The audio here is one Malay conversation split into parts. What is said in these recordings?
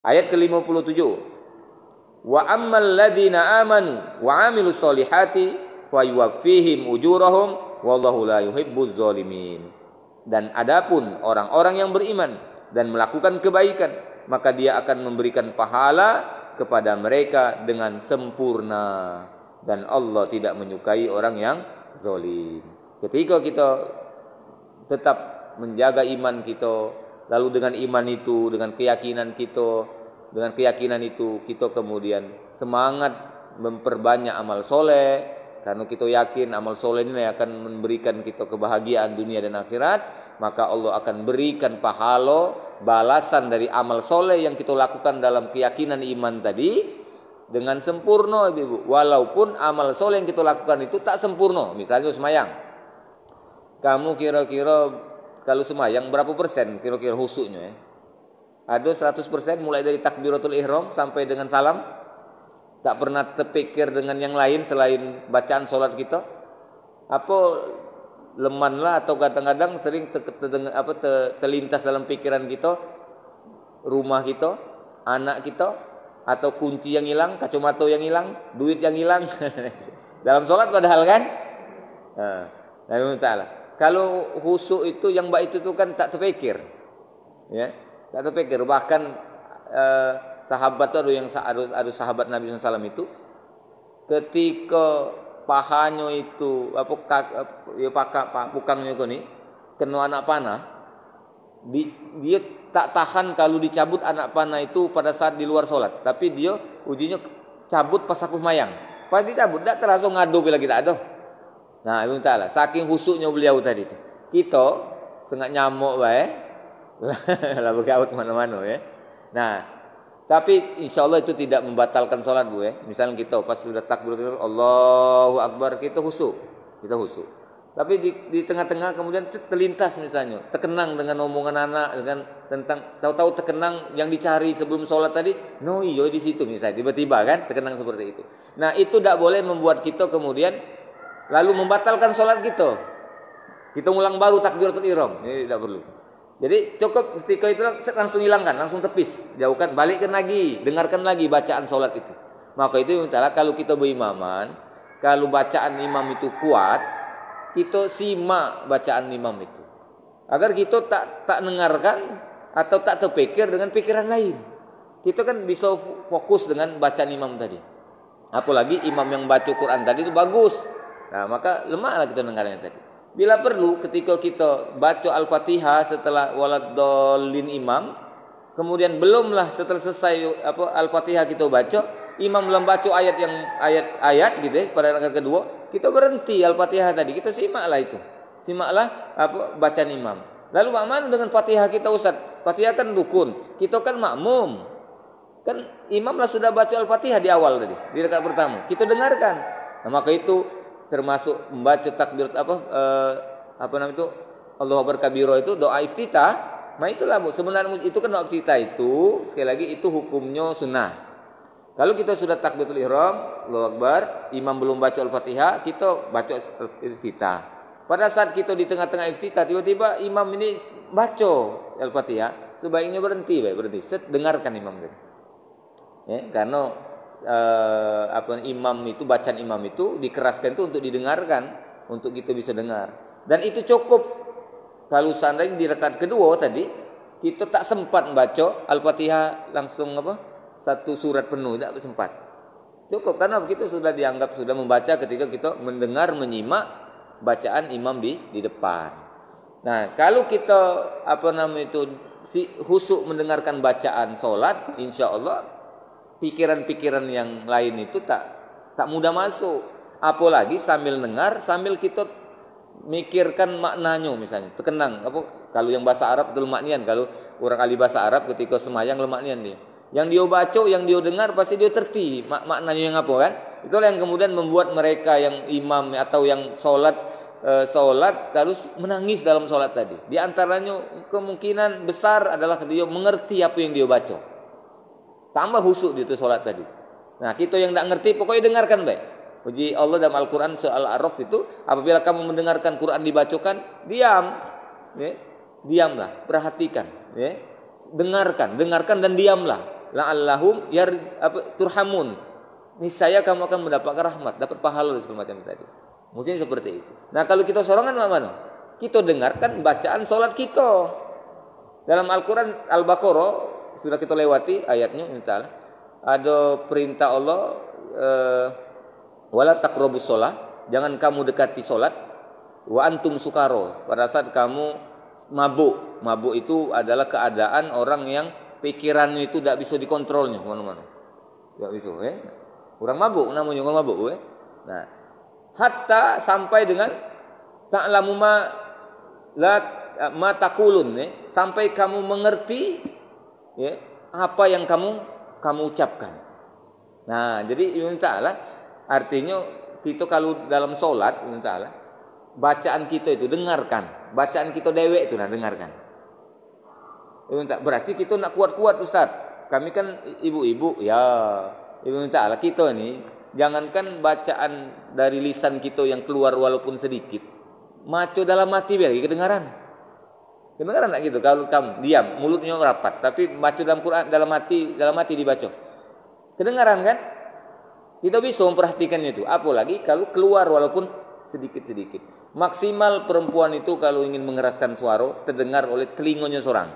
Ayat ke-57. Wa ammal ladzina amanu wa amilus solihati fayuwaffihim ujurahum wallahu la yuhibbuz zalimin. Dan adapun orang-orang yang beriman dan melakukan kebaikan, maka dia akan memberikan pahala kepada mereka dengan sempurna, dan Allah tidak menyukai orang yang zalim. Ketika kita tetap menjaga iman kita, lalu dengan iman itu, dengan keyakinan itu kita kemudian semangat memperbanyak amal soleh, karena kita yakin amal soleh ini akan memberikan kita kebahagiaan dunia dan akhirat, maka Allah akan berikan pahala balasan dari amal soleh yang kita lakukan dalam keyakinan iman tadi dengan sempurna, Ibu. Walaupun amal soleh yang kita lakukan itu tak sempurna. Misalnya semayang, kamu kira-kira kalau semayang berapa persen kira-kira khusyuknya? Ada 100% mulai dari takbiratul ihram sampai dengan salam? Tak pernah terpikir dengan yang lain selain bacaan solat kita? Apa leman lah, atau kadang-kadang sering terlintas dalam pikiran kita rumah kita, anak kita, atau kunci yang hilang, kacamata yang hilang, duit yang hilang dalam solat padahal kan? Nah, ta'ala. Kalau khusyuk itu yang baik itu kan tak terpikir, ya, tak terpikir. Bahkan sahabat itu ada sahabat Nabi SAW itu ketika pahanya itu pukangnya itu nih kena anak panah, dia tak tahan kalau dicabut anak panah itu pada saat di luar solat, tapi dia ujinya cabut pas aku semayang, pas dicabut tak terasa ngadu bila kita ada. Nah, itu ta'ala, saking khusyuknya beliau tadi itu. Kita sengat nyamuk bae lah bergaut mana-mana ya. Nah, tapi insya Allah itu tidak membatalkan sholat, Bu ya. Misalnya kita pas sudah takbir Allahu Akbar, kita khusyuk. Tapi di tengah-tengah kemudian terlintas misalnya, terkenang dengan omongan anak, dengan tentang tahu-tahu terkenang yang dicari sebelum sholat tadi. No, iyo di situ misalnya, tiba-tiba kan terkenang seperti itu. Nah, itu tidak boleh membuat kita kemudian lalu membatalkan sholat kita. Kita ulang baru takbiratul ihram, ini tidak perlu. Jadi cukup ketika itu langsung hilangkan, langsung tepis, jauhkan, balikkan lagi, dengarkan lagi bacaan solat itu. Maka itu mintalah kalau kita berimaman, kalau bacaan imam itu kuat, kita simak bacaan imam itu, agar kita tak dengarkan atau tak terpikir dengan pikiran lain. Kita kan bisa fokus dengan bacaan imam tadi. Apalagi imam yang baca Quran tadi itu bagus. Nah, maka lemahlah kita dengarnya tadi. Bila perlu ketika kita baca Al-Fatihah setelah waladdallin imam, kemudian belumlah setelah selesai Al-Fatihah kita baca, imam belum baca ayat gitu ya, pada rakaat kedua, kita berhenti Al-Fatihah tadi, kita simaklah itu. Simaklah bacaan imam. Lalu bagaimana dengan Fatihah kita, Ustaz? Fatihah kan rukun, kita kan makmum. Kan imam lah sudah baca Al-Fatihah di awal tadi, di rakaat pertama. Kita dengarkan. Nah, maka itu termasuk membaca takbir Allahu Akbar kabira itu doa iftitah. Nah itulah Bu, sebenarnya itu kan doa iftitah itu sekali lagi itu hukumnya sunnah. Kalau kita sudah takbiratul ihram, Allahu Akbar, imam belum baca Al-Fatihah, kita baca iftitah. Pada saat kita di tengah-tengah iftitah, tiba-tiba imam ini baca Al-Fatihah, sebaiknya berhenti, dengarkan imam tadi. Ya, karena imam itu, bacaan imam itu dikeraskan itu untuk didengarkan, untuk kita bisa dengar. Dan itu cukup. Kalau seandainya di rakaat kedua tadi kita tak sempat baca Al-Fatihah langsung satu surat penuh, tak sempat. Cukup karena kita sudah dianggap sudah membaca ketika kita mendengar, menyimak bacaan imam di depan. Nah, kalau kita khusyuk mendengarkan bacaan salat, insyaallah pikiran-pikiran yang lain itu tak mudah masuk. Apalagi sambil dengar, sambil kita mikirkan maknanya misalnya. Terkenang kalau yang bahasa Arab itu lemaknian. Kalau orang ahli bahasa Arab ketika semayang lemaknian dia. Yang dia baca, yang dia dengar pasti dia terti maknanya yang apa kan? Itulah yang kemudian membuat mereka yang imam atau yang salat harus menangis dalam salat tadi. Di antaranya kemungkinan besar adalah dia mengerti apa yang dia baca. Tambah khusyuk di itu solat tadi. Nah, kita yang tak ngerti pokoknya dengarkan baik. Puji Allah dalam Al-Quran surah Al-A'raf itu, apabila kamu mendengarkan Quran dibacakan, diam, ya, diamlah, perhatikan, ya, dengarkan dan diamlah. la'allahum turhamun. Niscaya kamu akan mendapatkan rahmat, dapat pahala dan segala macam tadi. Maksudnya seperti itu. Nah, kalau kita sorangan mana? Kita dengarkan bacaan solat kita. Dalam Al-Quran Al-Baqarah sudah kita lewati ayatnya, insyaallah. Ada perintah Allah, wala taqrabus shalah, jangan kamu dekati solat, wa antum sukaro, pada saat kamu mabuk. Mabuk itu adalah keadaan orang yang pikirannya itu tidak bisa dikontrolnya mana-mana. Tidak bisa, Orang mabuk namanya orang mabuk, Nah, hatta sampai dengan ta'lamu ma taqulun, sampai kamu mengerti apa yang kamu ucapkan. Nah, jadi Ibnu Ta'ala artinya kita kalau dalam salat Ibnu Ta'ala bacaan kita itu dengarkan, bacaan kita dewek itu dengarkan. Berarti kita nak kuat-kuat Ustaz. Kami kan ibu-ibu ya. Ibnu Ta'ala kita ni jangankan bacaan dari lisan kita yang keluar walaupun sedikit. Maco dalam hati biar kedengaran. Kedengaran tak gitu kalau kamu diam, mulutnya rapat, tapi baca dalam Quran dalam hati dibaca. Kedengaran kan? Kita bisa memperhatikannya itu. Apalagi kalau keluar walaupun sedikit-sedikit. Maksimal perempuan itu kalau ingin mengeraskan suara terdengar oleh telinganya seorang.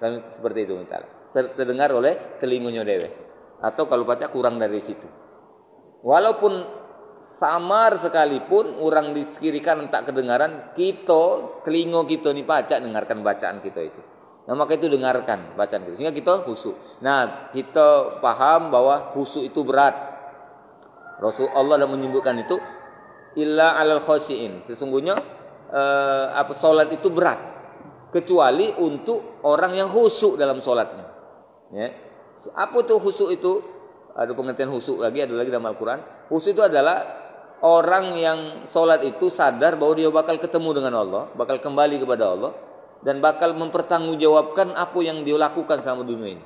Kan seperti itu entar. Terdengar oleh telinganya dewe. Atau kalau baca kurang dari situ. Walaupun samar sekalipun orang di kiri kanan tak kedengaran, kita telinga kita ni baca dengarkan bacaan kita itu. Nah, maka itu dengarkan bacaan kita sehingga kita khusyuk. Nah, kita paham bahwa khusyuk itu berat. Rasulullah dah menyebutkan itu illa alal khashiin. Sesungguhnya salat itu berat kecuali untuk orang yang khusyuk dalam salatnya. Apa tuh khusyuk itu? Ada pengertian khusyuk lagi, ada lagi dalam Al-Quran. Khusyuk itu adalah orang yang sholat itu sadar bahwa dia bakal ketemu dengan Allah, bakal kembali kepada Allah, dan bakal mempertanggungjawabkan apa yang dia lakukan selama dunia ini.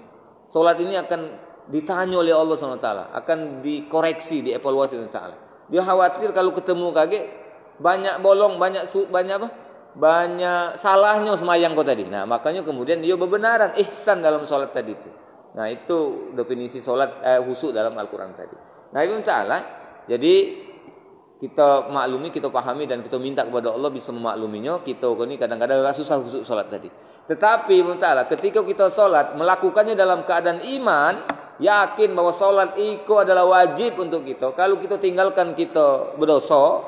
Sholat ini akan ditanya oleh Allah SWT, akan dikoreksi, dievaluasi oleh Allah. Dia khawatir kalau ketemu kaget, banyak bolong, banyak salahnya semayang kau tadi. Nah, makanya kemudian dia berbenaran, ihsan dalam sholat tadi itu. Nah, itu definisi solat khusyuk dalam Al-Quran tadi. Nah, Ibnu Ta'ala, jadi kita maklumi, kita pahami dan kita minta kepada Allah bisa memakluminya. Kita ini kadang-kadang agak susah khusyuk solat tadi. Tetapi Ibnu Ta'ala, ketika kita solat melakukannya dalam keadaan iman, yakin bahwa solat itu adalah wajib untuk kita. Kalau kita tinggalkan, kita berdosa.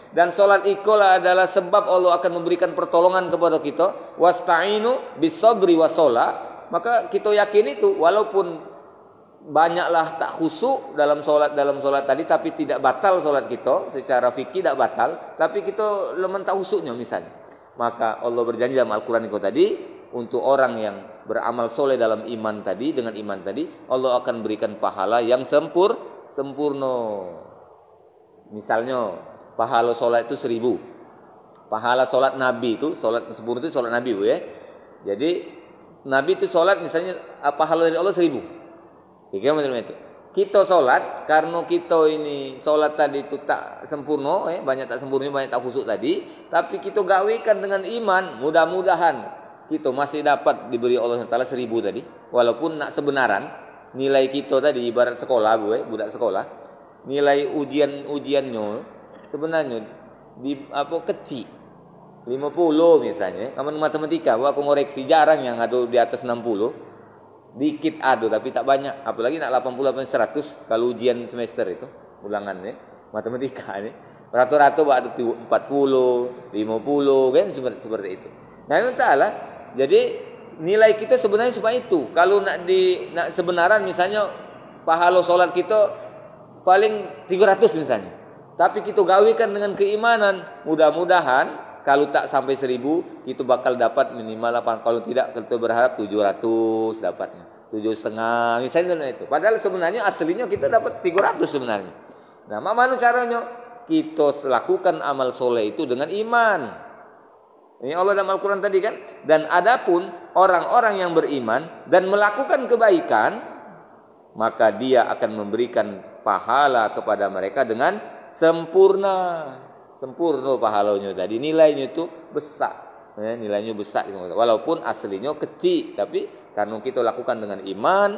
Dan solat itu adalah sebab Allah akan memberikan pertolongan kepada kita. Wasta'inu bis-sabri was-shalah. Maka kita yakin itu walaupun banyaklah tak khusyuk dalam solat tadi, tapi tidak batal solat kita secara fikih, tidak batal, tapi kita lemah tak khusyuknya misalnya. Maka Allah berjanji dalam Al-Quran itu tadi untuk orang yang beramal soleh dalam iman tadi, dengan iman tadi Allah akan berikan pahala yang sempurna. Misalnya pahala solat itu 1000. Pahala solat Nabi itu solat sempurna itu solat Nabi Jadi Nabi itu solat misalnya pahala dari Allah 1000. Kira macam itu. Kita solat karena kita ini solat tadi itu tak sempurna, banyak tak sempurna, banyak tak khusyuk tadi. Tapi kita gawikan dengan iman, mudah-mudahan kita masih dapat diberi Allah Taala 1000 tadi. Walaupun nak sebenaran nilai kita tadi ibarat sekolah, budak sekolah, nilai ujiannya sebenarnya kecil. 50 misalnya, kamu matematika, aku ngoreksi jarang yang ada di atas 60. Dikit ada tapi tak banyak. Apalagi nak 80 100 kalau ujian semester itu, ulangannya matematika ini. Rata-rata ada 40, 50 kan seperti itu. Nah, itu Ta'ala. Jadi nilai kita sebenarnya supaya itu. Kalau nak sebenaran misalnya pahala solat kita paling 300 misalnya. Tapi kita gawikan dengan keimanan, mudah-mudahan kalau tak sampai 1000, kita bakal dapat minimal 8. Kalau tidak, kita berharap 700 dapatnya. 7,5 misalnya itu. Padahal sebenarnya aslinya kita dapat 300 sebenarnya. Nah, mana caranya? Kita lakukan amal soleh itu dengan iman. Ini Allah dalam Al-Quran tadi kan. Dan adapun orang-orang yang beriman dan melakukan kebaikan, maka dia akan memberikan pahala kepada mereka dengan sempurna pahalanya tadi, nilainya itu besar. nilainya besar. Walaupun aslinya kecil, tapi karena kita lakukan dengan iman,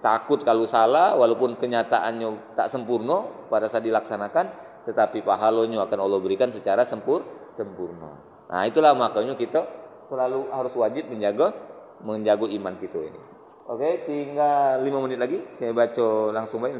takut kalau salah, walaupun kenyataannya tak sempurna pada saat dilaksanakan, tetapi pahalanya akan Allah berikan secara sempurna. Nah, itulah makanya kita selalu harus wajib menjaga iman kita ini. Oke, tinggal 5 menit lagi. Saya baca langsung baik.